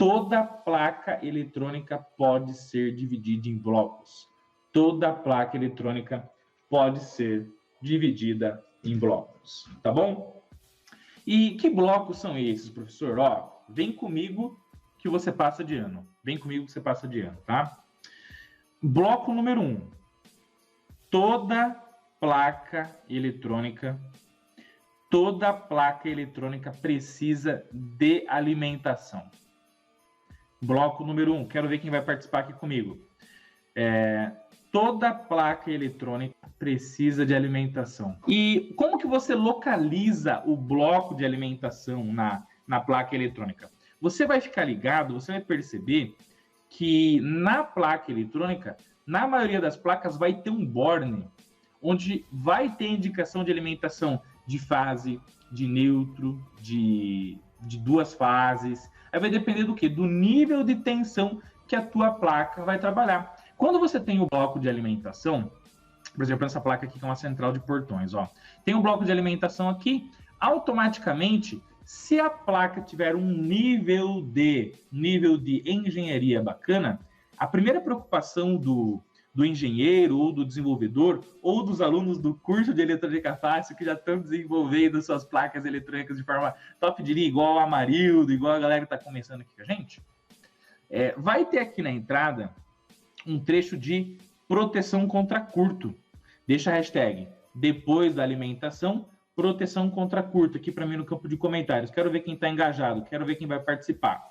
Toda placa eletrônica pode ser dividida em blocos. Toda placa eletrônica pode ser dividida em blocos, tá bom? E que blocos são esses, professor? Ó, vem comigo que você passa de ano. Vem comigo que você passa de ano, tá? Bloco número 1. Toda placa eletrônica precisa de alimentação. Bloco número 1. Quero ver quem vai participar aqui comigo. Toda placa eletrônica precisa de alimentação. E como que você localiza o bloco de alimentação na placa eletrônica? Você vai ficar ligado, você vai perceber que na placa eletrônica, na maioria das placas, vai ter um borne, onde vai ter indicação de alimentação de fase, de neutro, de duas fases. Aí vai depender do quê? Do nível de tensão que a tua placa vai trabalhar. Quando você tem o bloco de alimentação, por exemplo, essa placa aqui que é uma central de portões, ó, tem um bloco de alimentação aqui, automaticamente, se a placa tiver um nível de engenharia bacana, a primeira preocupação do engenheiro ou do desenvolvedor ou dos alunos do curso de eletrônica fácil que já estão desenvolvendo suas placas eletrônicas de forma top de linha, igual o Amarildo, igual a galera que está começando aqui com a gente, vai ter aqui na entrada um trecho de proteção contra curto. Deixa a hashtag depois da alimentação, proteção contra curto aqui para mim no campo de comentários. Quero ver quem está engajado, quero ver quem vai participar.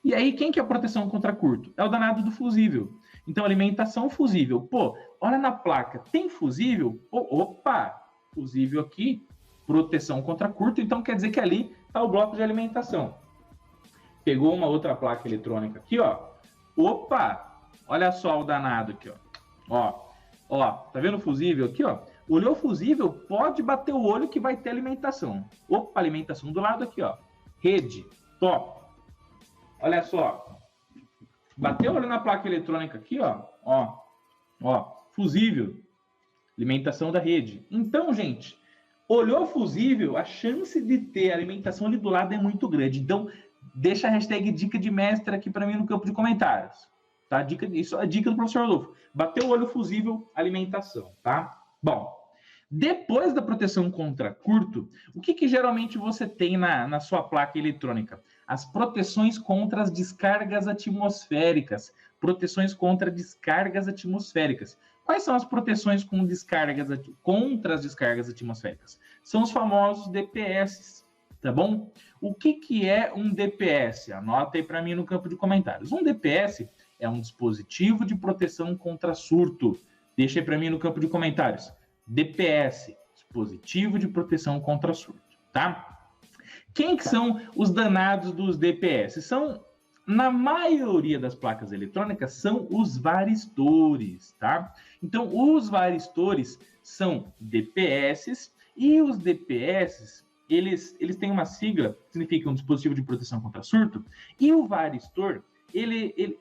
E aí, quem que é a proteção contra curto? É o danado do fusível. Então, alimentação fusível. Pô, olha na placa, tem fusível? Opa, fusível aqui, proteção contra curto, então quer dizer que ali está o bloco de alimentação. Pegou uma outra placa eletrônica aqui, ó. Opa! Olha só o danado aqui, ó. Tá vendo o fusível aqui, ó? Olhou o fusível, pode bater o olho que vai ter alimentação. Opa, alimentação do lado aqui, ó. Rede, top. Olha só. Bateu o olho na placa eletrônica aqui, ó. Fusível. Alimentação da rede. Então, gente, olhou o fusível, a chance de ter alimentação ali do lado é muito grande. Então, deixa a hashtag dica de mestre aqui para mim no campo de comentários. Tá? Isso é a dica do professor Rodolfo. Bateu o olho fusível, alimentação, tá? Bom, depois da proteção contra curto, o que geralmente você tem na sua placa eletrônica? As proteções contra as descargas atmosféricas. Proteções contra descargas atmosféricas. Quais são as proteções contra as descargas atmosféricas? São os famosos DPS, tá bom? O que é um DPS? Anota aí para mim no campo de comentários. Um DPS é um dispositivo de proteção contra surto. Deixa aí para mim no campo de comentários. DPS, dispositivo de proteção contra surto, tá? Quem que são os danados dos DPS? Na maioria das placas eletrônicas, são os varistores, tá? Então, os varistores são DPS e os DPS, eles têm uma sigla, que significa um dispositivo de proteção contra surto, e o varistor, ele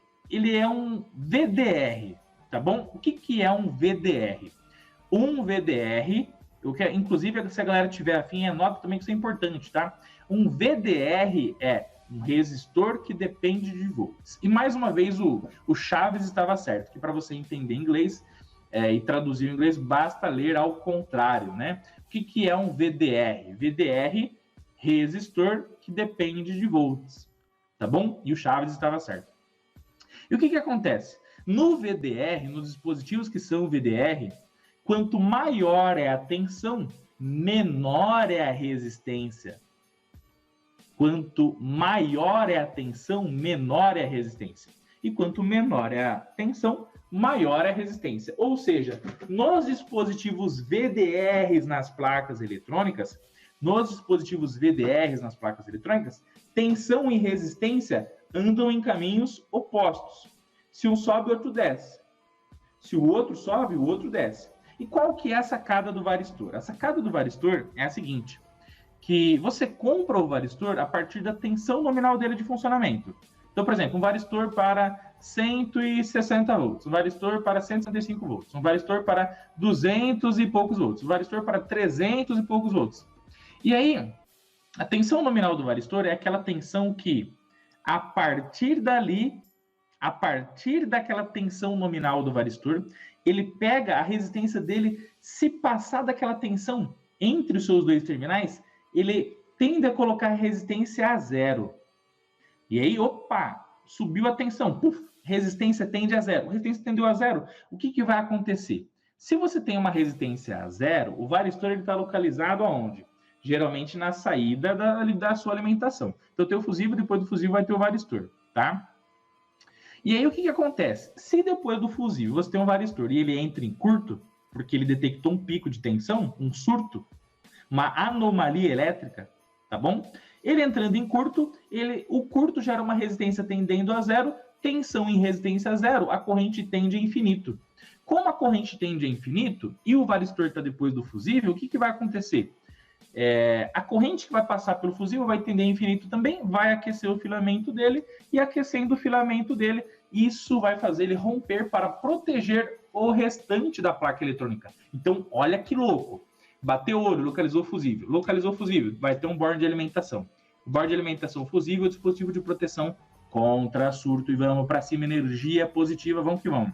é um VDR, tá bom? O que é um VDR? Um VDR, inclusive se a galera tiver afim, anota também que isso é importante, tá? Um VDR é um resistor que depende de volts. E mais uma vez o Chaves estava certo, que para você entender inglês e traduzir o inglês, basta ler ao contrário, né? O que é um VDR? VDR, resistor que depende de volts, tá bom? E o Chaves estava certo. E o que acontece? No VDR, nos dispositivos que são VDR, quanto maior é a tensão, menor é a resistência. Quanto maior é a tensão, menor é a resistência. E quanto menor é a tensão, maior é a resistência. Ou seja, nos dispositivos VDRs nas placas eletrônicas, tensão e resistência andam em caminhos opostos. Se um sobe, o outro desce. Se o outro sobe, o outro desce. E qual que é a sacada do varistor? A sacada do varistor é a seguinte, que você compra o varistor a partir da tensão nominal dele de funcionamento. Então, por exemplo, um varistor para 160 volts, um varistor para 165 volts, um varistor para 200 e poucos volts, um varistor para 300 e poucos volts. E aí, a tensão nominal do varistor é aquela tensão que a partir dali, a partir daquela tensão nominal do varistor, ele pega a resistência dele, se passar daquela tensão entre os seus dois terminais, ele tende a colocar a resistência a zero. E aí, opa, subiu a tensão, puf, resistência tende a zero. Resistência tendeu a zero. O que vai acontecer? Se você tem uma resistência a zero, o varistor está localizado aonde? Geralmente na saída da sua alimentação. Então, tem o fusível, depois do fusível vai ter o varistor, tá? E aí, o que acontece? Se depois do fusível você tem um varistor e ele entra em curto, porque ele detectou um pico de tensão, um surto, uma anomalia elétrica, tá bom? Ele entrando em curto, o curto gera uma resistência tendendo a zero, tensão em resistência a zero, a corrente tende a infinito. Como a corrente tende a infinito e o varistor está depois do fusível, o que vai acontecer? A corrente que vai passar pelo fusível vai tender a infinito também, vai aquecer o filamento dele, e aquecendo o filamento dele, isso vai fazer ele romper para proteger o restante da placa eletrônica. Então, olha que louco. Bateu o olho, localizou o fusível, vai ter um borne de alimentação. Borne de alimentação fusível, dispositivo de proteção contra surto, e vamos para cima, energia positiva, vamos que vamos.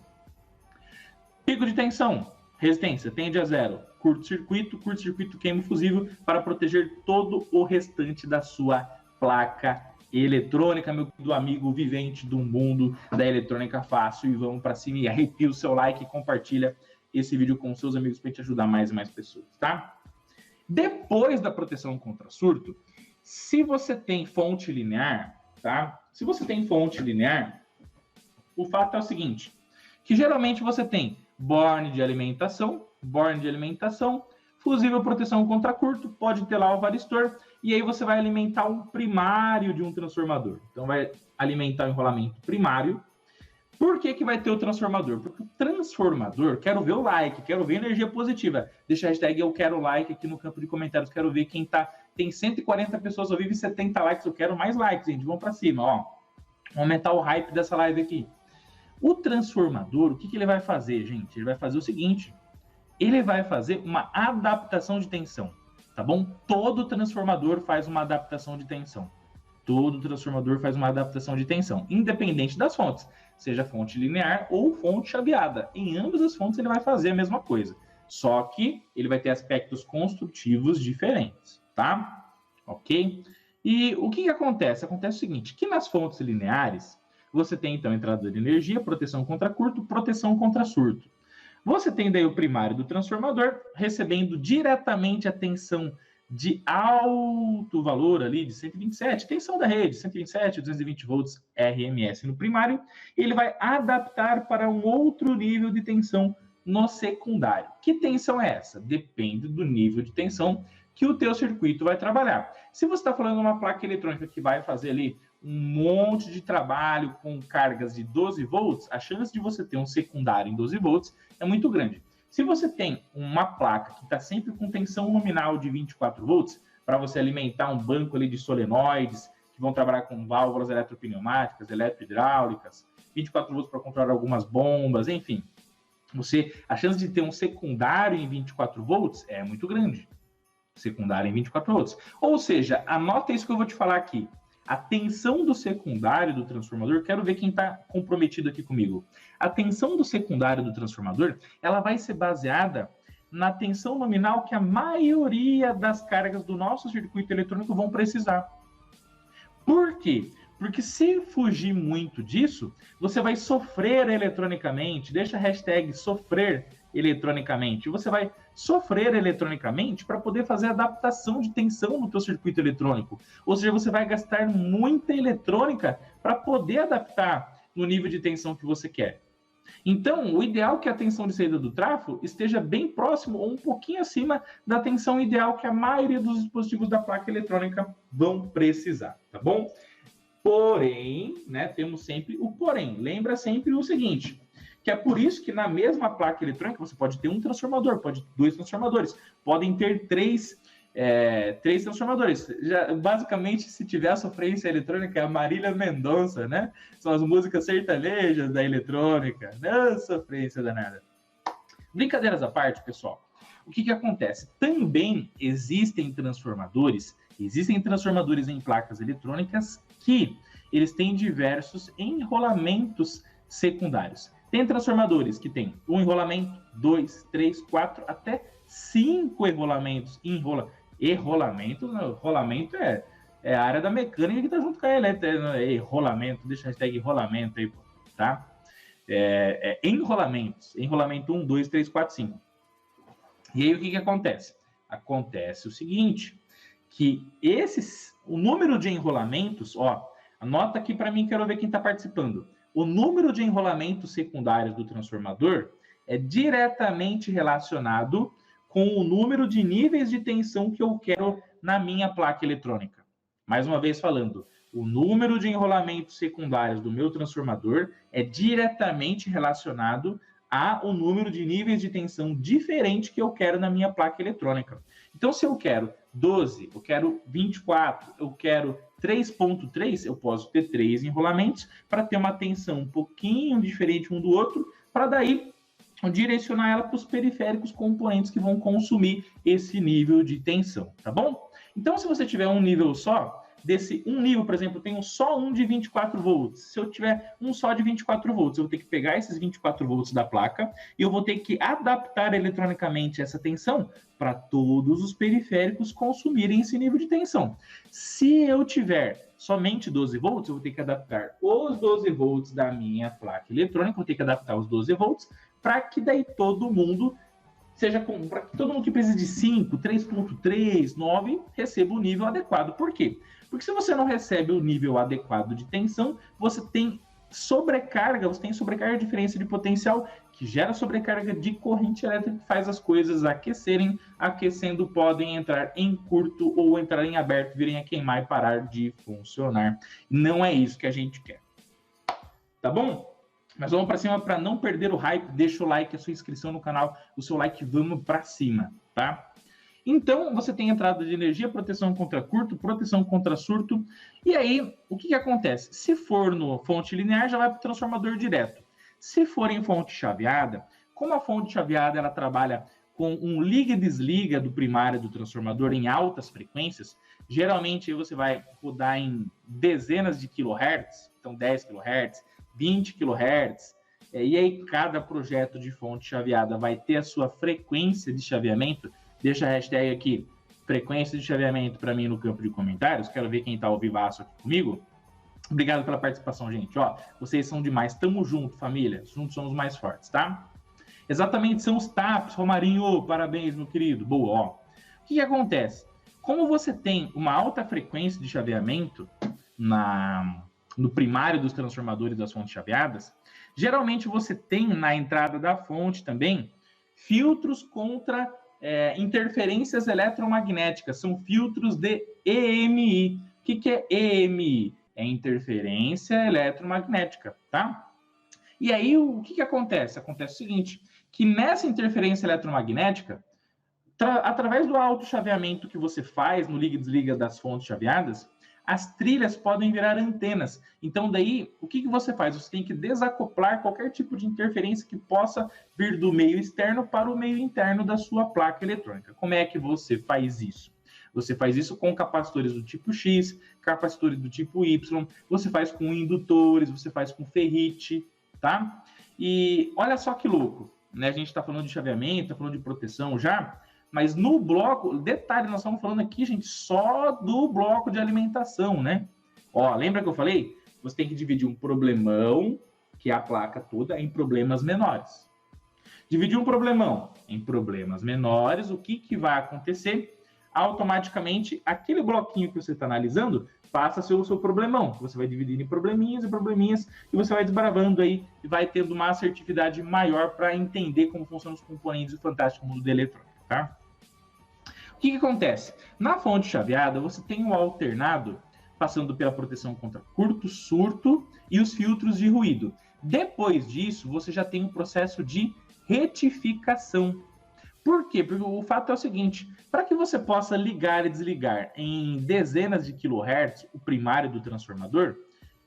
Pico de tensão, resistência, tende a zero. Curto-circuito queima o fusível para proteger todo o restante da sua placa eletrônica, meu querido amigo vivente do mundo da eletrônica fácil. E vamos para cima e arrepia o seu like e compartilha esse vídeo com seus amigos para te ajudar mais e mais pessoas, tá? Depois da proteção contra surto, se você tem fonte linear, tá? Se você tem fonte linear, o fato é o seguinte, que geralmente você tem borne de alimentação, fusível proteção contra curto, pode ter lá o varistor, e aí você vai alimentar um primário de um transformador. Então vai alimentar o enrolamento primário. Por que vai ter o transformador? Porque o transformador, quero ver o like, quero ver energia positiva. Deixa a hashtag eu quero like aqui no campo de comentários, quero ver quem tá. Tem 140 pessoas ao vivo e 70 likes, eu quero mais likes, gente, vamos para cima, ó. Vamos aumentar o hype dessa live aqui. O transformador, o que ele vai fazer, gente? Ele vai fazer o seguinte, ele vai fazer uma adaptação de tensão, tá bom? Todo transformador faz uma adaptação de tensão. Todo transformador faz uma adaptação de tensão, independente das fontes, seja fonte linear ou fonte chaveada. Em ambas as fontes ele vai fazer a mesma coisa, só que ele vai ter aspectos construtivos diferentes, tá? Ok? E o que acontece? Acontece o seguinte, que nas fontes lineares, você tem então entrada de energia, proteção contra curto, proteção contra surto. Você tem daí o primário do transformador, recebendo diretamente a tensão de alto valor ali, de 127, tensão da rede, 127, 220 volts RMS no primário, ele vai adaptar para um outro nível de tensão no secundário. Que tensão é essa? Depende do nível de tensão que o teu circuito vai trabalhar. Se você está falando de uma placa eletrônica que vai fazer ali um monte de trabalho com cargas de 12 volts, a chance de você ter um secundário em 12 volts é muito grande. Se você tem uma placa que está sempre com tensão nominal de 24 volts, para você alimentar um banco ali de solenoides, que vão trabalhar com válvulas eletropneumáticas, eletrohidráulicas, 24 volts para controlar algumas bombas, enfim. A chance de ter um secundário em 24 volts é muito grande. Secundário em 24 volts. Ou seja, anota isso que eu vou te falar aqui. A tensão do secundário do transformador, quero ver quem está comprometido aqui comigo. A tensão do secundário do transformador, ela vai ser baseada na tensão nominal que a maioria das cargas do nosso circuito eletrônico vão precisar. Por quê? Porque se fugir muito disso, você vai sofrer eletronicamente, deixa a hashtag sofrer eletronicamente, você vai sofrer eletronicamente para poder fazer adaptação de tensão no teu circuito eletrônico. Ou seja, você vai gastar muita eletrônica para poder adaptar no nível de tensão que você quer. Então, o ideal é que a tensão de saída do trafo esteja bem próximo ou um pouquinho acima da tensão ideal que a maioria dos dispositivos da placa eletrônica vão precisar, tá bom? Porém, né, temos sempre o porém. Lembra sempre o seguinte, que é por isso que na mesma placa eletrônica você pode ter um transformador, pode ter 2 transformadores, podem ter 3 transformadores. Basicamente, se tiver a sofrência eletrônica, é a Marília Mendonça, né? São as músicas sertanejas da eletrônica. Não, sofrência danada. Brincadeiras à parte, pessoal. O que acontece? Também existem transformadores em placas eletrônicas que eles têm diversos enrolamentos secundários. Tem transformadores que tem um enrolamento, 2, 3, 4, até 5 enrolamentos. Rolamento é a área da mecânica que está junto com a elétrica. Enrolamento, deixa a hashtag enrolamento aí, tá? Enrolamentos. Enrolamento 1, 2, 3, 4, 5. E aí o que acontece? Acontece o seguinte, que o número de enrolamentos, anota aqui para mim, quero ver quem está participando. O número de enrolamentos secundários do transformador é diretamente relacionado com o número de níveis de tensão que eu quero na minha placa eletrônica. Mais uma vez falando, o número de enrolamentos secundários do meu transformador é diretamente relacionado ao número de níveis de tensão diferente que eu quero na minha placa eletrônica. Então, se eu quero 12, eu quero 24, eu quero 3.3, eu posso ter 3 enrolamentos para ter uma tensão um pouquinho diferente um do outro, para daí direcionar ela para os periféricos componentes que vão consumir esse nível de tensão, tá bom? Então, se você tiver um nível só, um nível, por exemplo, eu tenho só um de 24 volts. Se eu tiver um só de 24 volts, eu vou ter que pegar esses 24 volts da placa e eu vou ter que adaptar eletronicamente essa tensão para todos os periféricos consumirem esse nível de tensão. Se eu tiver somente 12 volts, eu vou ter que adaptar os 12 volts da minha placa eletrônica, vou ter que adaptar os 12 volts para que daí todo mundo para que todo mundo que precisa de 5, 3.3, 9 receba o nível adequado. Por quê? Porque se você não recebe o nível adequado de tensão, você tem sobrecarga de diferença de potencial, que gera sobrecarga de corrente elétrica, que faz as coisas aquecerem. Aquecendo, podem entrar em curto ou entrar em aberto, virem a queimar e parar de funcionar. Não é isso que a gente quer. Tá bom? Mas vamos para cima para não perder o hype. Deixa o like, a sua inscrição no canal, o seu like, vamos para cima, tá? Então, você tem entrada de energia, proteção contra curto, proteção contra surto. E aí, o que acontece? Se for no fonte linear, já vai para o transformador direto. Se for em fonte chaveada, como a fonte chaveada ela trabalha com um liga e desliga do primário do transformador em altas frequências, geralmente você vai rodar em dezenas de kHz, então 10 kHz, 20 kHz, e aí cada projeto de fonte chaveada vai ter a sua frequência de chaveamento. Deixa a hashtag aqui, frequência de chaveamento, para mim no campo de comentários. Quero ver quem está ao vivaço aqui comigo. Obrigado pela participação, gente. Vocês são demais. Tamo junto, família. Juntos somos mais fortes, tá? Exatamente, são os TAPs. Romarinho, parabéns, meu querido. Boa, O que acontece? Como você tem uma alta frequência de chaveamento no primário dos transformadores das fontes chaveadas, geralmente você tem na entrada da fonte também filtros contra interferências eletromagnéticas, são filtros de EMI. O que é EMI? É interferência eletromagnética, tá? E aí, o que acontece? Acontece o seguinte, que nessa interferência eletromagnética, através do autochaveamento que você faz no liga e desliga das fontes chaveadas, as trilhas podem virar antenas. Então, daí, o que você faz? Você tem que desacoplar qualquer tipo de interferência que possa vir do meio externo para o meio interno da sua placa eletrônica. Como é que você faz isso? Você faz isso com capacitores do tipo X, capacitores do tipo Y, você faz com indutores, você faz com ferrite, tá? E olha só que louco, né? A gente está falando de chaveamento, está falando de proteção já, mas no bloco, detalhe, nós estamos falando aqui, gente, só do bloco de alimentação, né? Lembra que eu falei? Você tem que dividir um problemão, que é a placa toda, em problemas menores. Dividir um problemão em problemas menores, o que vai acontecer? Automaticamente, aquele bloquinho que você está analisando passa a ser o seu problemão. Você vai dividir em probleminhas e probleminhas, e você vai desbravando aí, e vai tendo uma assertividade maior para entender como funcionam os componentes do fantástico mundo da eletrônica, tá? O que acontece? Na fonte chaveada, você tem um alternado passando pela proteção contra curto, surto e os filtros de ruído. Depois disso, você já tem um processo de retificação. Por quê? Porque o fato é o seguinte, para que você possa ligar e desligar em dezenas de kHz o primário do transformador,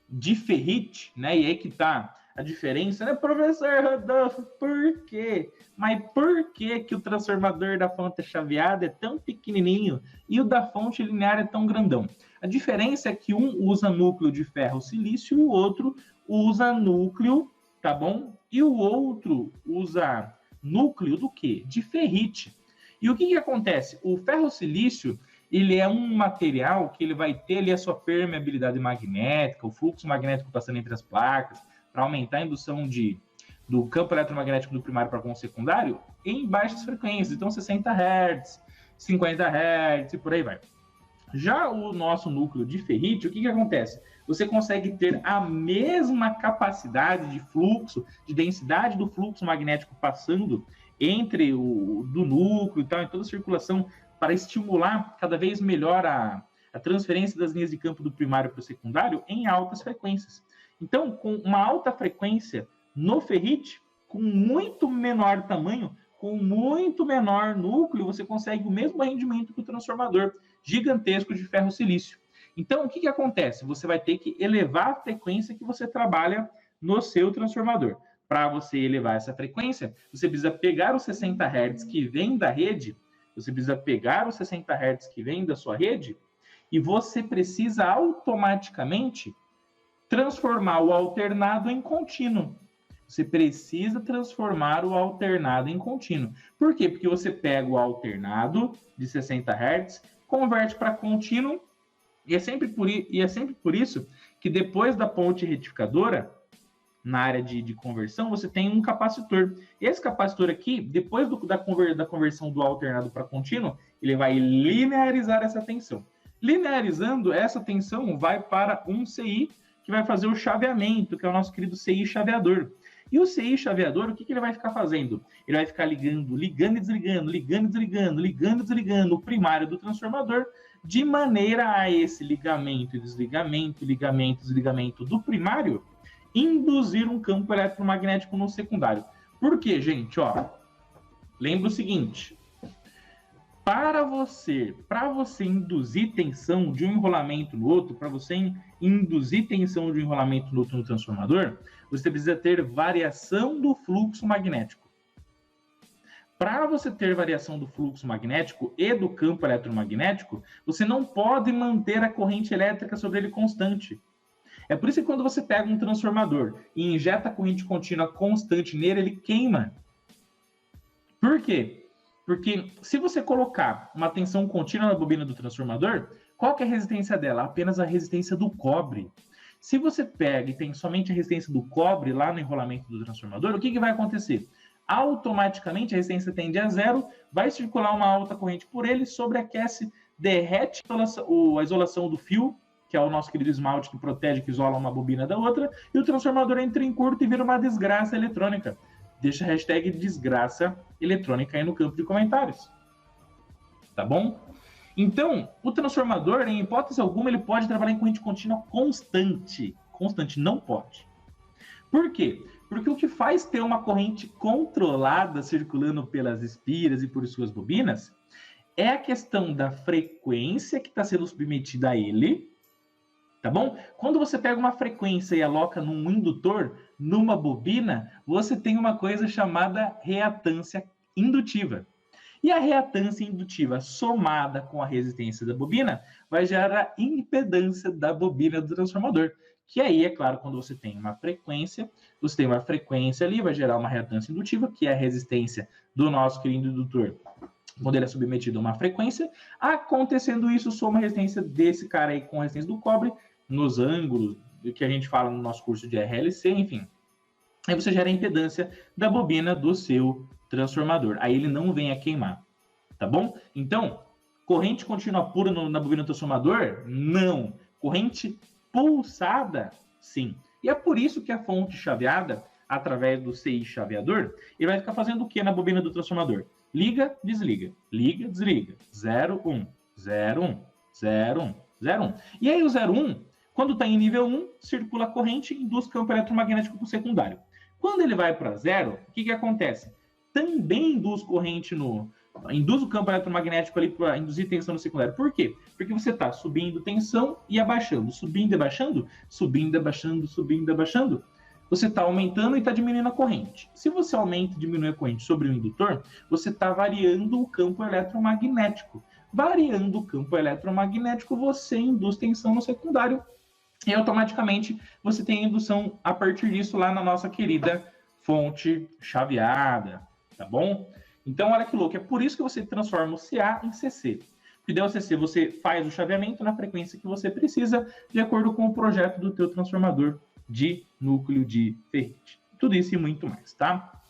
de ferrite, né? E aí que está a diferença, né, professor Rodolfo? Por quê? Mas por que o transformador da fonte chaveada é tão pequenininho e o da fonte linear é tão grandão? A diferença é que um usa núcleo de ferro-silício e o outro usa núcleo, tá bom? E o outro usa núcleo do quê? De ferrite. E o que acontece? O ferro-silício, ele é um material que ele vai ter ali a sua permeabilidade magnética, o fluxo magnético passando entre as placas, para aumentar a indução do campo eletromagnético do primário para com o secundário em baixas frequências, então 60 Hz, 50 Hz e por aí vai. Já o nosso núcleo de ferrite, o que acontece? Você consegue ter a mesma capacidade de fluxo, de densidade do fluxo magnético passando entre do núcleo e tal, em toda a circulação, para estimular cada vez melhor a transferência das linhas de campo do primário para o secundário em altas frequências. Então, com uma alta frequência no ferrite, com muito menor tamanho, com muito menor núcleo, você consegue o mesmo rendimento que o transformador gigantesco de ferro-silício. Então, o que acontece? Você vai ter que elevar a frequência que você trabalha no seu transformador. Para você elevar essa frequência, você precisa pegar os 60 Hz que vem da rede, você precisa pegar os 60 Hz que vem da sua rede, e você precisa automaticamente transformar o alternado em contínuo. Você precisa transformar o alternado em contínuo. Por quê? Porque você pega o alternado de 60 Hz, converte para contínuo, e é sempre por isso que depois da ponte retificadora, na área de conversão, você tem um capacitor. Esse capacitor aqui, depois da conversão do alternado para contínuo, ele vai linearizar essa tensão. Linearizando, essa tensão vai para um CI, que vai fazer o chaveamento, que é o nosso querido CI chaveador. E o CI chaveador, o que ele vai ficar fazendo? Ele vai ficar ligando e desligando o primário do transformador, de maneira a esse ligamento e desligamento do primário induzir um campo eletromagnético no secundário. Por quê, gente? Ó, lembra o seguinte: para você induzir tensão de um enrolamento no outro, para você induzir tensão de um enrolamento no outro no transformador, você precisa ter variação do fluxo magnético. Para você ter variação do fluxo magnético e do campo eletromagnético, você não pode manter a corrente elétrica sobre ele constante. É por isso que quando você pega um transformador e injeta corrente contínua constante nele, ele queima. Por quê? Porque se você colocar uma tensão contínua na bobina do transformador, qual que é a resistência dela? Apenas a resistência do cobre. Se você pega e tem somente a resistência do cobre lá no enrolamento do transformador, o que vai acontecer? Automaticamente a resistência tende a zero, vai circular uma alta corrente por ele, sobreaquece, derrete a isolação do fio, que é o nosso querido esmalte que protege, que isola uma bobina da outra, e o transformador entra em curto e vira uma desgraça eletrônica. Deixa a hashtag desgraça eletrônica aí no campo de comentários. Tá bom? Então, o transformador, em hipótese alguma, ele pode trabalhar em corrente contínua constante. Constante, não pode. Por quê? Porque o que faz ter uma corrente controlada circulando pelas espiras e por suas bobinas é a questão da frequência que está sendo submetida a ele, tá bom? Quando você pega uma frequência e aloca num indutor, numa bobina, você tem uma coisa chamada reatância indutiva. E a reatância indutiva somada com a resistência da bobina vai gerar a impedância da bobina do transformador. Que aí, é claro, quando você tem uma frequência ali, vai gerar uma reatância indutiva, que é a resistência do nosso querido indutor, quando ele é submetido a uma frequência. Acontecendo isso, soma a resistência desse cara aí com a resistência do cobre, nos ângulos que a gente fala no nosso curso de RLC, enfim. Aí você gera a impedância da bobina do seu transformador. Aí ele não vem a queimar, tá bom? Então, corrente contínua pura na bobina do transformador? Não. Corrente pulsada? Sim. E é por isso que a fonte chaveada, através do CI chaveador, ele vai ficar fazendo o que na bobina do transformador? Liga, desliga. Liga, desliga. 0, 1. 0, 1. 0, 1. 0, 1. E aí o 0, 1, quando está em nível 1, circula a corrente e induz campo eletromagnético para o secundário. Quando ele vai para 0, o que acontece? Também induz corrente induz o campo eletromagnético ali para induzir tensão no secundário. Por quê? Porque você está subindo tensão e abaixando, subindo e abaixando, subindo e abaixando, subindo e abaixando. Você está aumentando e está diminuindo a corrente. Se você aumenta e diminui a corrente sobre o indutor, você está variando o campo eletromagnético. variando o campo eletromagnético, você induz tensão no secundário e automaticamente você tem a indução a partir disso lá na nossa querida fonte chaveada, tá bom? Então, olha que louco, é por isso que você transforma o CA em CC. Porque daí o CC você faz o chaveamento na frequência que você precisa, de acordo com o projeto do teu transformador de núcleo de ferrite. Tudo isso e muito mais, tá?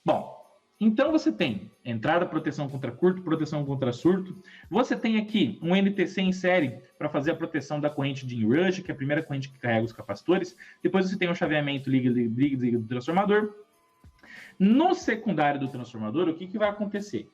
Bom, então você tem entrada, proteção contra curto, proteção contra surto. Você tem aqui um NTC em série para fazer a proteção da corrente de inrush, que é a primeira corrente que carrega os capacitores. Depois você tem o chaveamento liga do transformador. No secundário do transformador, o que vai acontecer?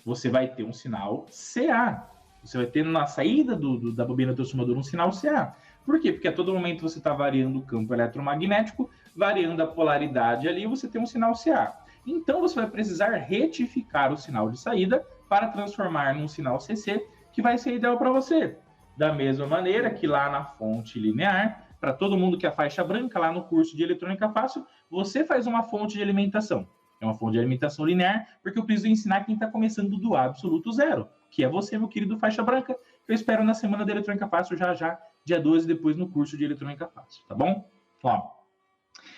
Você vai ter um sinal CA. Você vai ter na saída da bobina do transformador um sinal CA. Por quê? Porque a todo momento você está variando o campo eletromagnético, variando a polaridade ali, você tem um sinal CA. Então, você vai precisar retificar o sinal de saída para transformar num sinal CC, que vai ser ideal para você. Da mesma maneira que lá na fonte linear, para todo mundo que é faixa branca, lá no curso de Eletrônica Fácil, você faz uma fonte de alimentação. É uma fonte de alimentação linear, porque eu preciso ensinar quem está começando do absoluto zero, que é você, meu querido faixa branca, que eu espero na semana da Eletrônica Fácil, já, dia 12, depois no curso de Eletrônica Fácil, tá bom? Ó.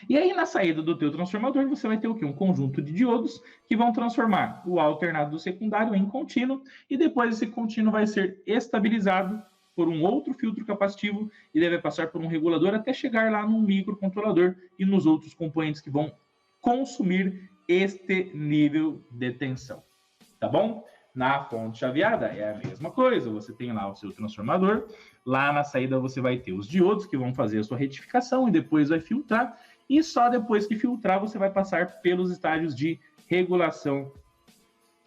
E aí, na saída do teu transformador, você vai ter o quê? Um conjunto de diodos que vão transformar o alternado do secundário em contínuo, e depois esse contínuo vai ser estabilizado por um outro filtro capacitivo e deve passar por um regulador até chegar lá no microcontrolador e nos outros componentes que vão consumir este nível de tensão, tá bom? Na fonte chaveada é a mesma coisa, você tem lá o seu transformador, lá na saída você vai ter os diodos que vão fazer a sua retificação e depois vai filtrar, e só depois que filtrar você vai passar pelos estágios de regulação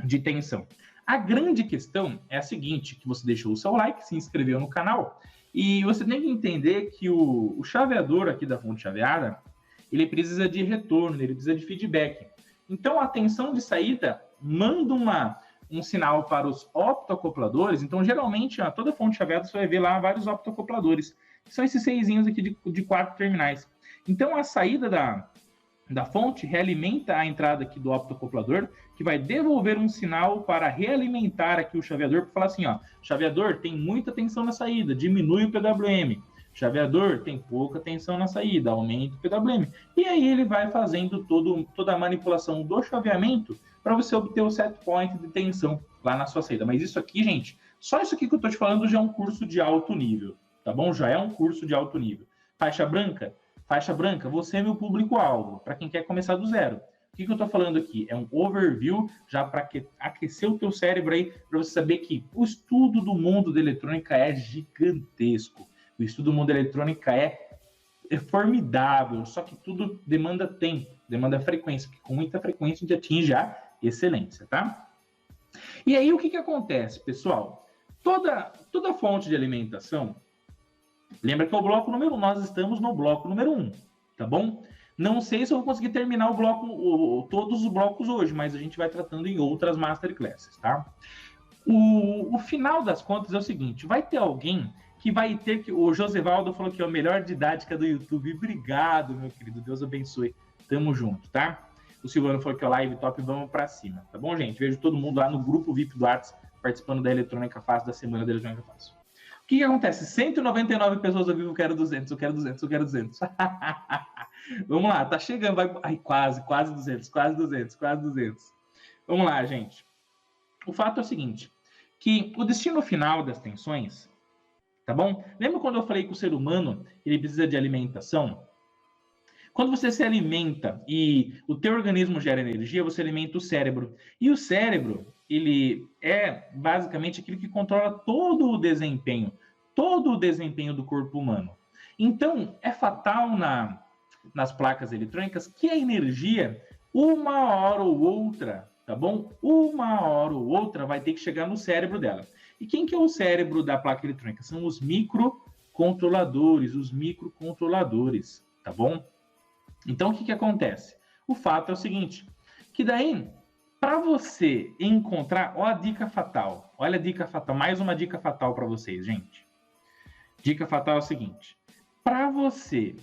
de tensão. A grande questão é a seguinte, que você deixou o seu like, se inscreveu no canal, e você tem que entender que o chaveador aqui da fonte chaveada, ele precisa de retorno, ele precisa de feedback. Então, a tensão de saída manda um sinal para os optoacopladores. Então, geralmente, toda fonte chaveada você vai ver lá vários optoacopladores, que são esses seisinhos aqui de 4 terminais. Então, a saída da fonte realimenta a entrada aqui do optoacoplador, que vai devolver um sinal para realimentar aqui o chaveador, para falar assim, ó, chaveador tem muita tensão na saída, diminui o PWM. Chaveador tem pouca tensão na saída, aumenta o PWM. E aí ele vai fazendo toda a manipulação do chaveamento para você obter o set point de tensão lá na sua saída. Mas isso aqui, gente, só isso aqui que eu estou te falando já é um curso de alto nível, tá bom? Já é um curso de alto nível. Faixa branca, você é meu público-alvo, para quem quer começar do zero. O que eu estou falando aqui? É um overview já para aquecer o teu cérebro aí, para você saber que o estudo do mundo da eletrônica é gigantesco. O estudo do mundo da eletrônica é formidável, só que tudo demanda tempo, demanda frequência, porque com muita frequência a gente atinge a excelência, tá? E aí o que acontece, pessoal? Toda fonte de alimentação, lembra que é o bloco número 1, nós estamos no bloco número 1, tá bom? Não sei se eu vou conseguir terminar todos os blocos hoje, mas a gente vai tratando em outras masterclasses, tá? O final das contas é o seguinte, vai ter alguém que vai ter que... O Josevaldo falou que é a melhor didática do YouTube. Obrigado, meu querido. Deus abençoe. Tamo junto, tá? O Silvano falou que é o live top, vamos pra cima. Tá bom, gente? Vejo todo mundo lá no grupo VIP do Arts participando da Eletrônica Fácil, da semana da Eletrônica Fácil. O que acontece? 199 pessoas ao vivo, eu quero 200, eu quero 200, eu quero 200. Vamos lá, tá chegando. Ai, quase 200, quase 200, quase 200. Vamos lá, gente. O fato é o seguinte, que o destino final das tensões, tá bom? Lembra quando eu falei que o ser humano ele precisa de alimentação? Quando você se alimenta e o teu organismo gera energia, você alimenta o cérebro. E o cérebro, ele é basicamente aquilo que controla todo o desempenho do corpo humano. Então, é fatal nas placas eletrônicas que a energia, uma hora ou outra, tá bom? Uma hora ou outra vai ter que chegar no cérebro dela. E quem que é o cérebro da placa eletrônica? São os microcontroladores, tá bom? Então, o que acontece? O fato é o seguinte, que daí, para você encontrar, olha a dica fatal, mais uma dica fatal para vocês, gente. Dica fatal é o seguinte, para você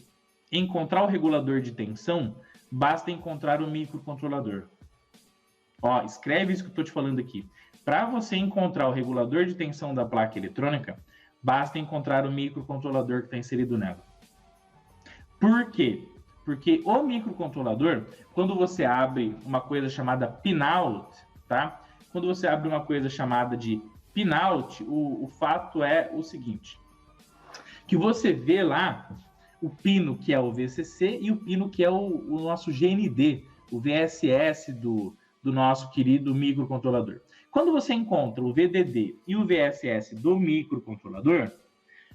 encontrar o regulador de tensão, basta encontrar o microcontrolador. Ó, escreve isso que eu estou te falando aqui. Para você encontrar o regulador de tensão da placa eletrônica, basta encontrar o microcontrolador que está inserido nela. Por quê? Porque o microcontrolador, quando você abre uma coisa chamada pinout, tá? Quando você abre uma coisa chamada de pinout, o fato é o seguinte, que você vê lá o pino que é o VCC e o pino que é o nosso GND, o VSS do nosso querido microcontrolador. Quando você encontra o VDD e o VSS do microcontrolador,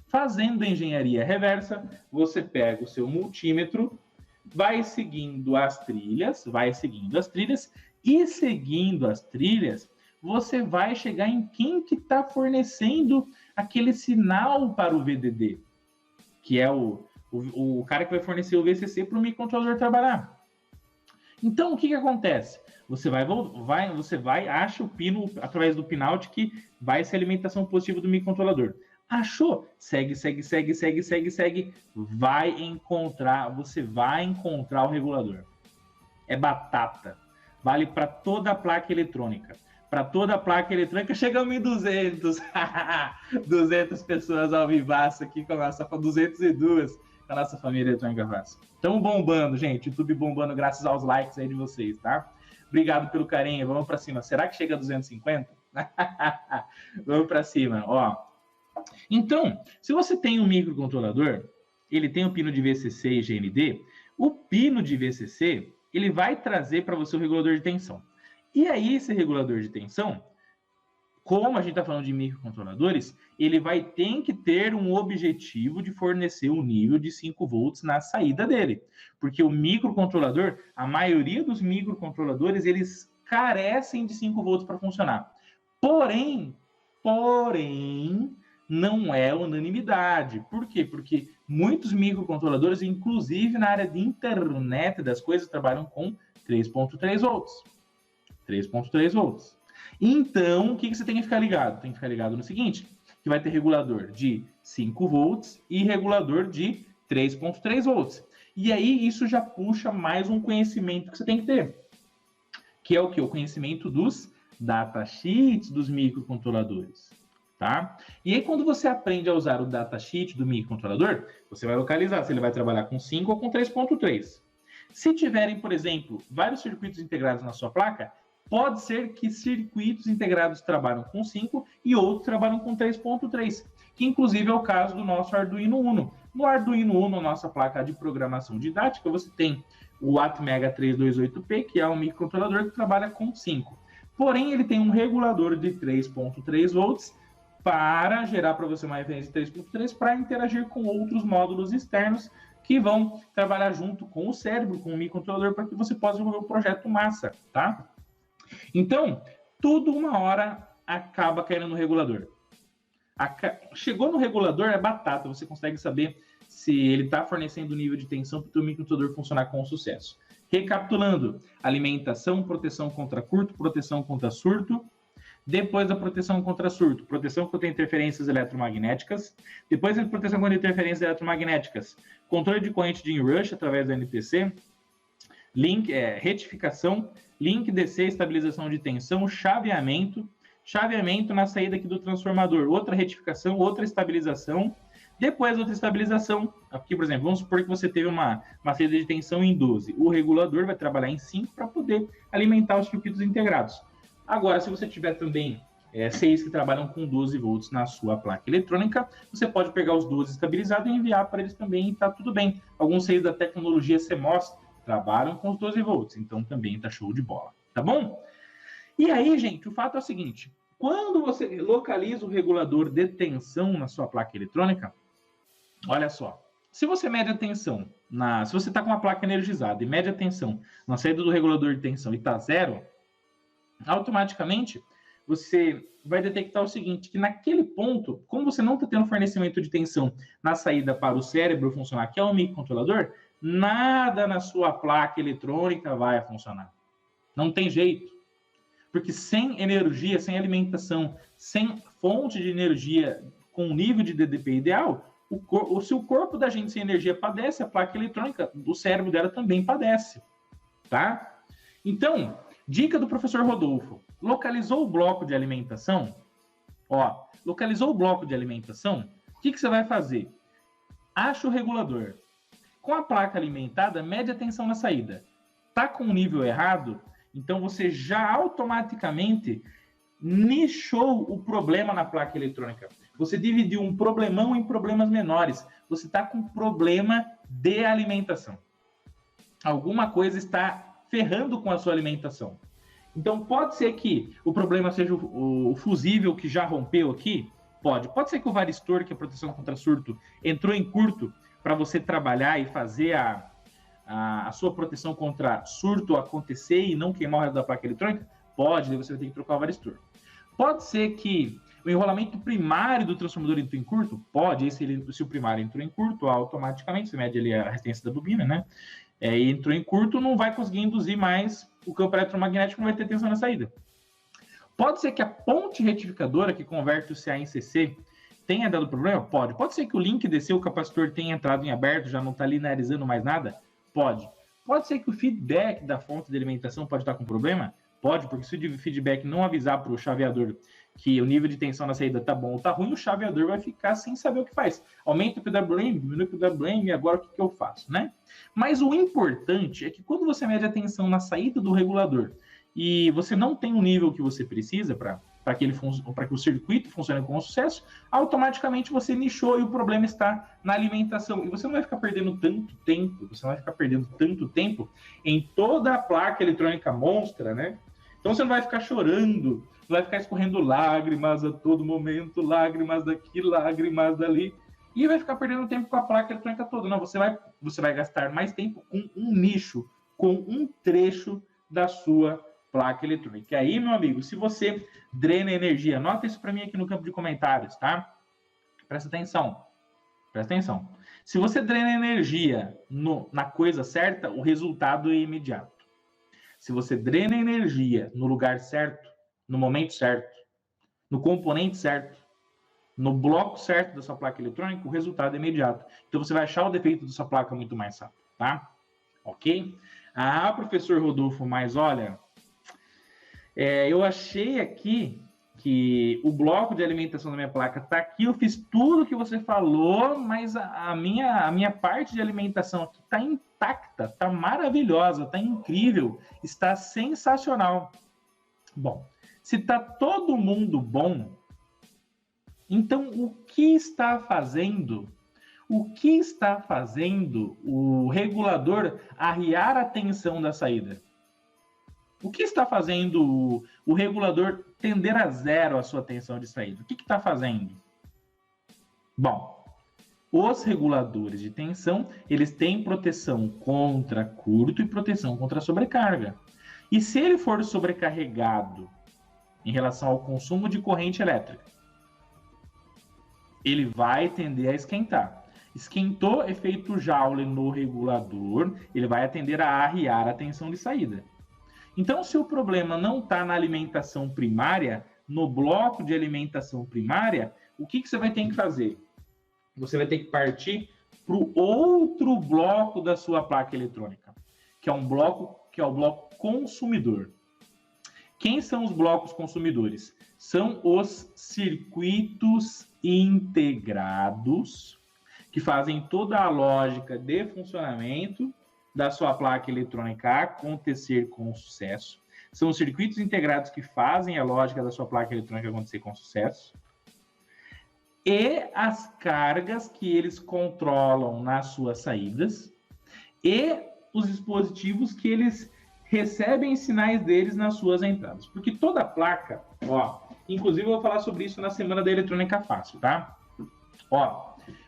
fazendo a engenharia reversa, você pega o seu multímetro, vai seguindo as trilhas, e seguindo as trilhas, você vai chegar em quem que está fornecendo aquele sinal para o VDD, que é o cara que vai fornecer o VCC para o microcontrolador trabalhar. Então, o que acontece? Você vai, acha o pino através do pinout que vai ser a alimentação positiva do microcontrolador. Achou? Segue. Você vai encontrar o regulador. É batata. Vale para toda a placa eletrônica. Para toda a placa eletrônica, chegamos em 200. 200 pessoas ao vivaço aqui com a nossa 202 com a nossa família eletrônica Vassa. Estamos bombando, gente. YouTube bombando graças aos likes aí de vocês, tá? Obrigado pelo carinho. Vamos para cima. Será que chega a 250? Vamos para cima, ó. Então, se você tem um microcontrolador, ele tem o pino de VCC e GND, o pino de VCC, ele vai trazer para você o regulador de tensão. E aí, esse regulador de tensão, como a gente está falando de microcontroladores, ele tem que ter um objetivo de fornecer um nível de 5 volts na saída dele. Porque o microcontrolador, a maioria dos microcontroladores, eles carecem de 5 volts para funcionar. Porém, não é unanimidade. Por quê? Porque muitos microcontroladores, inclusive na área de internet das coisas, trabalham com 3.3 volts. 3.3 volts. Então, o que você tem que ficar ligado? Tem que ficar ligado no seguinte, que vai ter regulador de 5 volts e regulador de 3.3 volts. E aí, isso já puxa mais um conhecimento que você tem que ter. Que é o quê? O conhecimento dos datasheets dos microcontroladores. Tá? E aí, quando você aprende a usar o datasheet do microcontrolador, você vai localizar se ele vai trabalhar com 5 ou com 3.3. Se tiverem, por exemplo, vários circuitos integrados na sua placa, pode ser que circuitos integrados trabalham com 5 e outros trabalham com 3.3, que inclusive é o caso do nosso Arduino Uno. No Arduino Uno, nossa placa de programação didática, você tem o Atmega 328P, que é um microcontrolador que trabalha com 5. Porém, ele tem um regulador de 3.3 volts para gerar para você uma referência 3.3 para interagir com outros módulos externos que vão trabalhar junto com o cérebro, com o microcontrolador, para que você possa desenvolver o projeto massa, tá? Então, tudo uma hora acaba caindo no regulador. Chegou no regulador, é batata, você consegue saber se ele está fornecendo o nível de tensão para o teu microcontrolador funcionar com sucesso. Recapitulando, alimentação, proteção contra curto, proteção contra surto. Depois da proteção contra surto, proteção contra interferências eletromagnéticas. Depois da proteção contra interferências eletromagnéticas, controle de corrente de inrush através do NTC. Retificação, link DC, estabilização de tensão, chaveamento na saída aqui do transformador, outra retificação, outra estabilização, depois outra estabilização, aqui por exemplo, vamos supor que você teve uma saída de tensão em 12, o regulador vai trabalhar em 5 para poder alimentar os circuitos integrados. Agora, se você tiver também 6 que trabalham com 12 volts na sua placa eletrônica, você pode pegar os 12 estabilizados e enviar para eles também e está tudo bem. Alguns 6 da tecnologia CMOS trabalham com os 12 volts, então também tá show de bola, tá bom? E aí, gente, o fato é o seguinte, quando você localiza o regulador de tensão na sua placa eletrônica, olha só, se você mede a tensão, se você está com uma placa energizada e mede a tensão na saída do regulador de tensão e está 0, automaticamente você vai detectar o seguinte, que naquele ponto, como você não está tendo fornecimento de tensão na saída para o cérebro funcionar, que é o microcontrolador, nada na sua placa eletrônica vai funcionar. Não tem jeito. Porque sem energia, sem alimentação, sem fonte de energia com nível de DDP ideal, se o corpo da gente sem energia padece, a placa eletrônica, o cérebro dela também padece. Tá? Então, dica do professor Rodolfo. Localizou o bloco de alimentação? Ó, localizou o bloco de alimentação? O que você vai fazer? Acha o regulador. Com a placa alimentada, mede a tensão na saída. Tá com o nível errado? Então você já automaticamente nichou o problema na placa eletrônica. Você dividiu um problemão em problemas menores. Você está com problema de alimentação. Alguma coisa está ferrando com a sua alimentação. Então pode ser que o problema seja o fusível que já rompeu aqui? Pode. Pode ser que o varistor, que é a proteção contra surto, entrou em curto para você trabalhar e fazer a sua proteção contra surto acontecer e não queimar o resto da placa eletrônica? Pode, daí você vai ter que trocar o varistor. Pode ser que o enrolamento primário do transformador entrou em curto? Pode, se o primário entrou em curto, automaticamente você mede ali a resistência da bobina, né? E entrou em curto, não vai conseguir induzir mais o campo eletromagnético, não vai ter tensão na saída. Pode ser que a ponte retificadora que converte o CA em CC tenha dado problema? Pode. Pode ser que o link desceu, o capacitor tenha entrado em aberto, já não está linearizando mais nada? Pode. Pode ser que o feedback da fonte de alimentação pode estar com problema? Pode, porque se o feedback não avisar para o chaveador que o nível de tensão na saída está bom ou está ruim, o chaveador vai ficar sem saber o que faz. Aumenta o PWM, diminui o PWM, e agora o que eu faço, né? Mas o importante é que quando você mede a tensão na saída do regulador e você não tem o nível que você precisa para que o circuito funcione com sucesso, automaticamente você nichou e o problema está na alimentação. E você não vai ficar perdendo tanto tempo em toda a placa eletrônica monstra, né? Então você não vai ficar chorando, não vai ficar escorrendo lágrimas a todo momento, lágrimas daqui, lágrimas dali, e vai ficar perdendo tempo com a placa eletrônica toda. Não, você vai gastar mais tempo com um nicho, com um trecho da sua placa eletrônica. E aí, meu amigo, se você drena energia, anota isso para mim aqui no campo de comentários, tá? Presta atenção. Se você drena energia na coisa certa, o resultado é imediato. Se você drena energia no lugar certo, no momento certo, no componente certo, no bloco certo da sua placa eletrônica, o resultado é imediato. Então você vai achar o defeito da sua placa muito mais rápido, tá? Ok? Ah, professor Rodolfo, mas olha, eu achei aqui que o bloco de alimentação da minha placa está aqui, eu fiz tudo que você falou, mas a minha parte de alimentação aqui está intacta, está maravilhosa, está incrível, está sensacional. Bom, se está todo mundo bom, então o que está fazendo o regulador arriar a tensão da saída? O que está fazendo o regulador tender a zero a sua tensão de saída? O que está fazendo? Bom, os reguladores de tensão, eles têm proteção contra curto e proteção contra sobrecarga. E se ele for sobrecarregado em relação ao consumo de corrente elétrica, ele vai tender a esquentar. Esquentou efeito Joule no regulador, ele vai tender a arriar a tensão de saída. Então, se o problema não está na alimentação primária, no bloco de alimentação primária, o que você vai ter que fazer? Você vai ter que partir para o outro bloco da sua placa eletrônica, que é o bloco consumidor. Quem são os blocos consumidores? São os circuitos integrados, que fazem toda a lógica de funcionamento da sua placa eletrônica acontecer com sucesso. São os circuitos integrados que fazem a lógica da sua placa eletrônica acontecer com sucesso. E as cargas que eles controlam nas suas saídas. E os dispositivos que eles recebem sinais deles nas suas entradas. Porque toda placa, inclusive eu vou falar sobre isso na semana da Eletrônica Fácil, tá?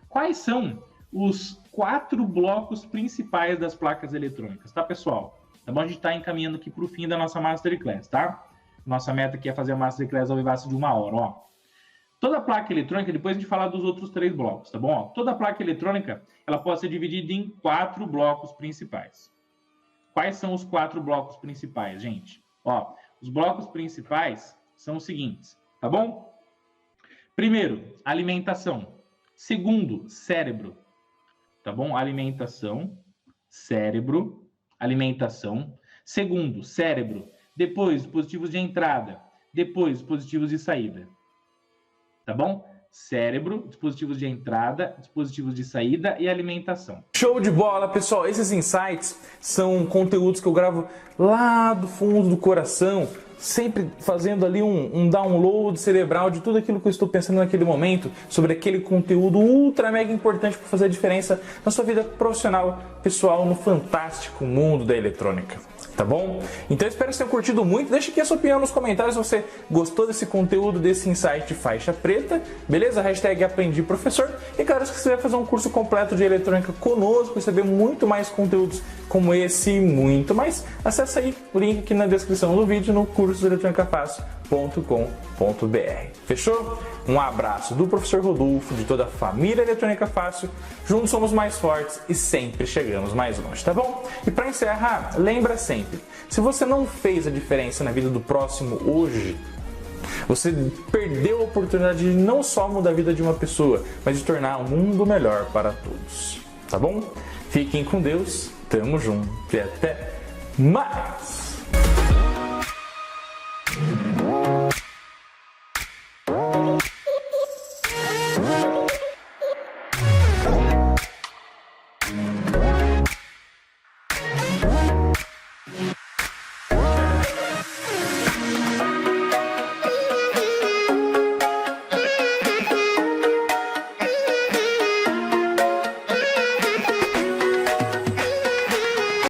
Quais são os 4 blocos principais das placas eletrônicas, tá, pessoal? Tá bom? A gente está encaminhando aqui para o fim da nossa Masterclass, tá? Nossa meta aqui é fazer a Masterclass ao vivaço de 1 hora, Toda placa eletrônica, depois a gente fala dos outros 3 blocos, tá bom? Toda placa eletrônica, ela pode ser dividida em 4 blocos principais. Quais são os 4 blocos principais, gente? Os blocos principais são os seguintes, tá bom? Primeiro, alimentação. Segundo, cérebro. Tá bom? Alimentação, cérebro, alimentação. Segundo, cérebro. depois dispositivos de entrada, depois dispositivos de saída. Tá bom? Cérebro, dispositivos de entrada, dispositivos de saída e alimentação. Show de bola, pessoal! Esses insights são conteúdos que eu gravo lá do fundo do coração, sempre fazendo ali um download cerebral de tudo aquilo que eu estou pensando naquele momento, sobre aquele conteúdo ultra mega importante para fazer a diferença na sua vida profissional, pessoal, no fantástico mundo da eletrônica. Tá bom? Então eu espero que vocês tenham curtido muito. Deixa aqui a sua opinião nos comentários se você gostou desse conteúdo, desse insight faixa preta. Beleza? Hashtag aprendi professor. E claro, se você quiser fazer um curso completo de eletrônica conosco, receber muito mais conteúdos como esse e muito mais, acesse aí o link aqui na descrição do vídeo no cursoeletronicafácil.com.br. Fechou? Um abraço do professor Rodolfo, de toda a família Eletrônica Fácil. Juntos somos mais fortes e sempre chegamos mais longe, tá bom? E para encerrar, lembra sempre, se você não fez a diferença na vida do próximo hoje, você perdeu a oportunidade de não só mudar a vida de uma pessoa, mas de tornar um mundo melhor para todos, tá bom? Fiquem com Deus, tamo junto e até mais!